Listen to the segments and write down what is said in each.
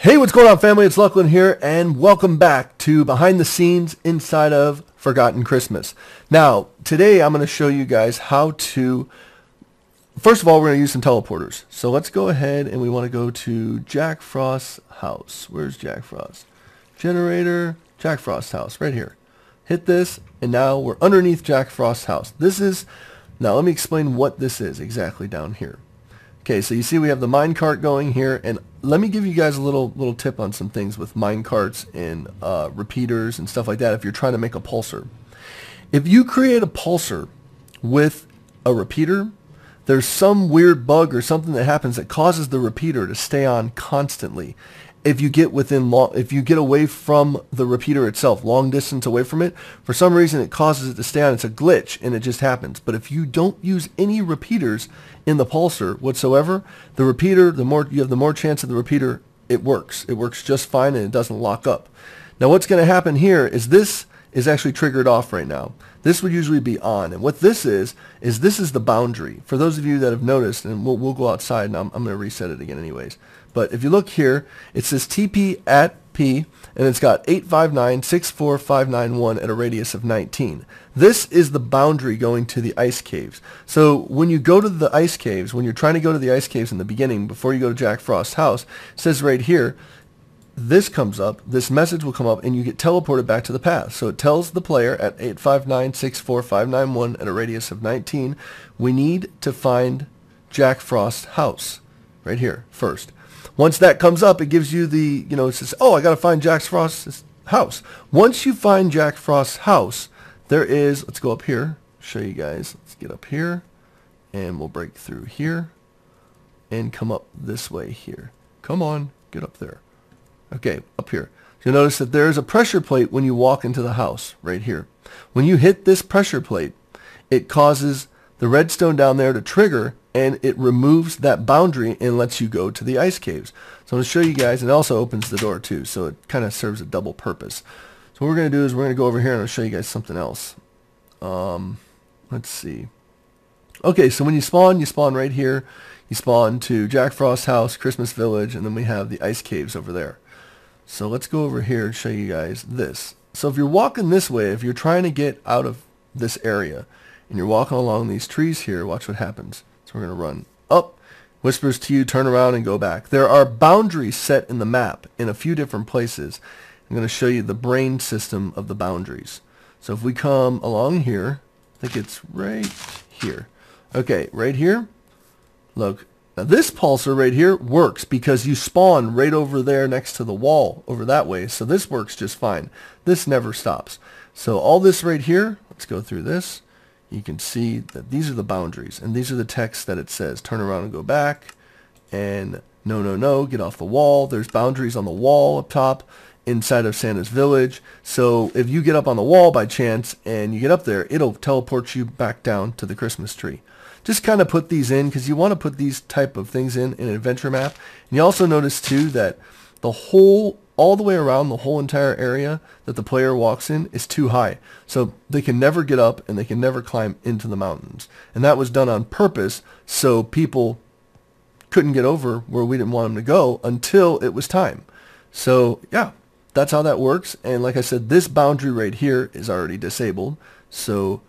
Hey, what's going on, family? It's Luclin here, and welcome back to Behind the Scenes inside of Forgotten Christmas. Now, today I'm going to show you guys how to... First of all, we're going to use some teleporters. So let's go ahead and we want to go to Jack Frost's house. Where's Jack Frost? Generator, Jack Frost's house, right here. Hit this, and now we're underneath Jack Frost's house. This is... Now, let me explain what this is exactly down here. Okay, so you see we have the minecart going here, and let me give you guys a little tip on some things with minecarts and repeaters and stuff like that if you're trying to make a pulsar. If you create a pulsar with a repeater, there's some weird bug or something that happens that causes the repeater to stay on constantly. If you get if you get away from the repeater itself, long distance away from it, for some reason it causes it to stay on. It's a glitch, and it just happens. But if you don't use any repeaters in the pulsar whatsoever, the repeater, the more chance of the repeater, it works. It works just fine, and it doesn't lock up. Now what's going to happen here is this is actually triggered off right now. This would usually be on, and what this is this is the boundary. For those of you that have noticed, and we'll go outside, and I'm going to reset it again anyways. But if you look here, it says TP at P, and it's got 859-64591 at a radius of 19. This is the boundary going to the ice caves. So when you go to the ice caves, when you're trying to go to the ice caves in the beginning, before you go to Jack Frost's house, it says right here, this comes up, this message will come up, and you get teleported back to the path. So it tells the player at 859-64591 at a radius of 19, we need to find Jack Frost's house right here first. Once that comes up, it gives you the, it says, oh, I got to find Jack Frost's house. Once you find Jack Frost's house, there is, let's go up here, show you guys. Let's get up here, and we'll break through here, and come up this way here. Come on, get up there. Okay, up here. So you'll notice that there's a pressure plate when you walk into the house, right here. When you hit this pressure plate, it causes the redstone down there to trigger, and it removes that boundary and lets you go to the ice caves. So I'm going to show you guys, and it also opens the door too, so it kind of serves a double purpose. So what we're going to do is we're going to go over here and I'll show you guys something else. Let's see. Okay, so when you spawn right here. You spawn to Jack Frost's house, Christmas Village, and then we have the ice caves over there. So let's go over here and show you guys this. So if you're walking this way, if you're trying to get out of this area, and you're walking along these trees here, watch what happens. So we're going to run up, whispers to you, turn around, and go back. There are boundaries set in the map in a few different places. I'm going to show you the brain system of the boundaries. So if we come along here, I think it's right here. Okay, right here, look. Now this pulsar right here works because you spawn right over there next to the wall over that way. So this works just fine. This never stops. So all this right here, let's go through this. You can see that these are the boundaries, and these are the texts that it says. Turn around and go back, and no, no, no, get off the wall. There's boundaries on the wall up top inside of Santa's village. So if you get up on the wall by chance and you get up there, it'll teleport you back down to the Christmas tree. Just kind of put these in because you want to put these type of things in an adventure map. And you also notice too that the whole, all the way around the whole entire area that the player walks in is too high. So they can never get up and they can never climb into the mountains. And that was done on purpose so people couldn't get over where we didn't want them to go until it was time. So yeah, that's how that works. And like I said, this boundary right here is already disabled. So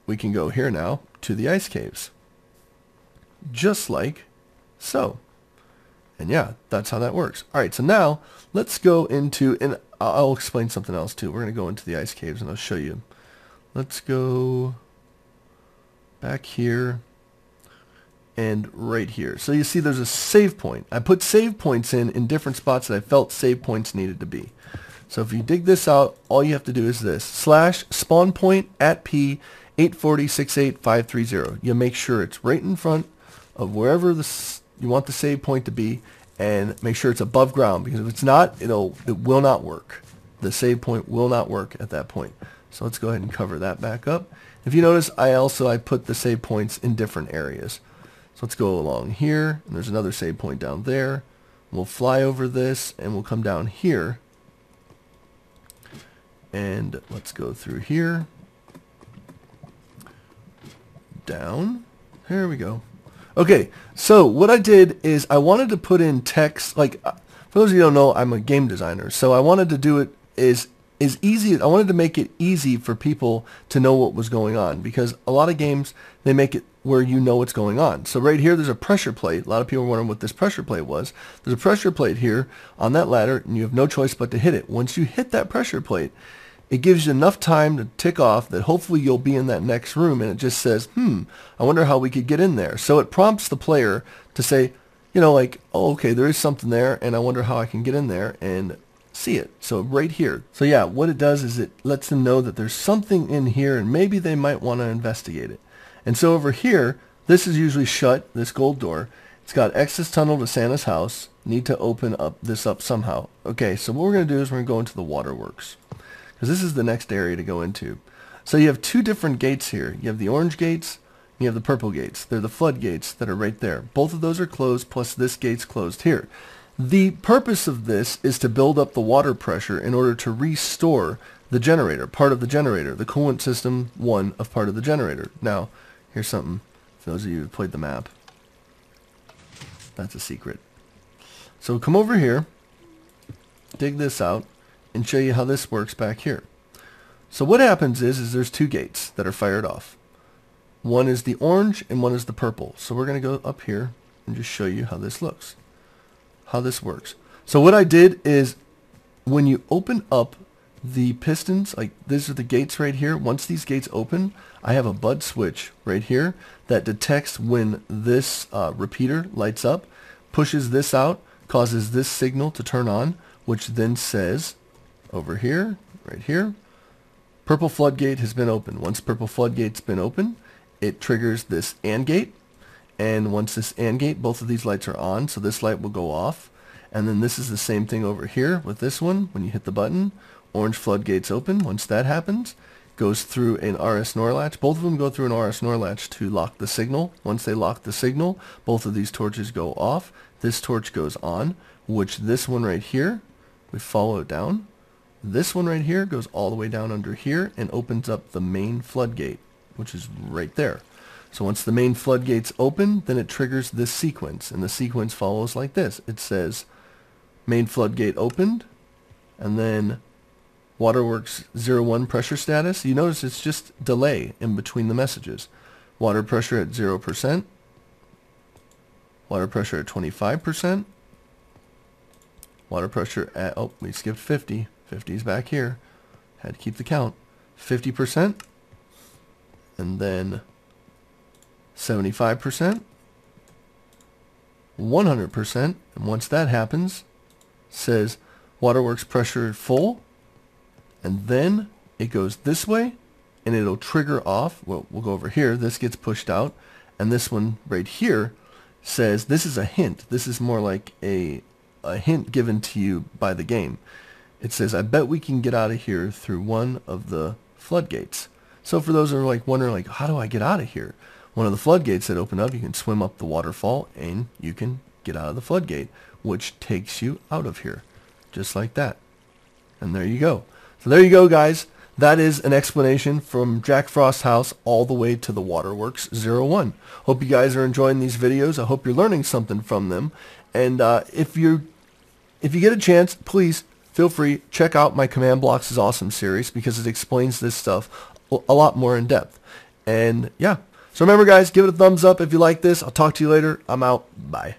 we can go here now to the ice caves. Just like so. And yeah, that's how that works. Alright, so now let's go into, and I'll explain something else too. We're going to go into the ice caves and I'll show you. Let's go back here and right here. So you see there's a save point. I put save points in different spots that I felt save points needed to be. So if you dig this out, all you have to do is this. /spawn point at P 840-68530. You make sure it's right in front of wherever you want the save point to be, and make sure it's above ground, because if it's not, it will not work. The save point will not work at that point. So let's go ahead and cover that back up. If you notice, I put the save points in different areas. So let's go along here, and there's another save point down there. We'll fly over this, and we'll come down here. And let's go through here. Down. There we go. Okay, so what I did is I wanted to put in text, like For those of you who don't know, I'm a game designer, so I wanted to do it as easy. I wanted to make it easy for people to know what was going on, because a lot of games, they make it where you know what's going on. So right here, there's a pressure plate. A lot of people are wondering what this pressure plate was. There's a pressure plate here on that ladder, and you have no choice but to hit it. Once you hit that pressure plate, it gives you enough time to tick off that hopefully you'll be in that next room, and it just says, I wonder how we could get in there. So it prompts the player to say, you know, like, oh, okay, there is something there, and I wonder how I can get in there and see it. So right here. So yeah, what it does is it lets them know that there's something in here, and maybe they might want to investigate it. And so over here, this is usually shut, this gold door. It's got access tunnel to Santa's house. Need to open this up somehow. Okay, so what we're going to do is we're going to go into the Waterworks, because this is the next area to go into. So you have two different gates here. You have the orange gates, and you have the purple gates. They're the floodgates that are right there. Both of those are closed, plus this gate's closed here. The purpose of this is to build up the water pressure in order to restore the generator, part of the generator, the coolant system one of part of the generator. Now, here's something for those of you who played the map. That's a secret. So come over here, dig this out, and show you how this works back here. So what happens is there's two gates that are fired off. One is the orange and one is the purple. So we're going to go up here and just show you how this looks, how this works. So what I did is when you open up the pistons, like these are the gates right here, once these gates open, I have a bud switch right here that detects when this repeater lights up, pushes this out, causes this signal to turn on, which then says over here, right here, purple floodgate has been opened. Once purple floodgate's been open, it triggers this AND gate, and once this AND gate, both of these lights are on, so this light will go off. And then this is the same thing over here with this one. When you hit the button, orange floodgates open. Once that happens, goes through an RS NOR latch. Both of them go through an RS NOR latch to lock the signal. Once they lock the signal, both of these torches go off. This torch goes on, which this one right here, we follow it down. This one right here goes all the way down under here and opens up the main floodgate, which is right there. So once the main floodgate's open, then it triggers this sequence, and the sequence follows like this. It says main floodgate opened, and then Waterworks 01 pressure status. You notice it's just delay in between the messages. Water pressure at 0%, water pressure at 25%, water pressure at, oh, we skipped 50. 50 is back here. Had to keep the count. 50%, and then 75%, 100%, and once that happens, says Waterworks pressure full, and then it goes this way, and it'll trigger off. Well, we'll go over here. This gets pushed out, and this one right here says, this is a hint. This is more like a hint given to you by the game. It says, I bet we can get out of here through one of the floodgates. So for those who are like wondering, like, how do I get out of here? One of the floodgates that open up, you can swim up the waterfall and you can get out of the floodgate, which takes you out of here, just like that. And there you go. So there you go, guys. That is an explanation from Jack Frost's house all the way to the Waterworks 01. Hope you guys are enjoying these videos. I hope you're learning something from them. And if you get a chance, please feel free, check out my Command Blocks is Awesome series, because it explains this stuff a lot more in depth. And yeah, so remember guys, give it a thumbs up if you like this. I'll talk to you later. I'm out. Bye.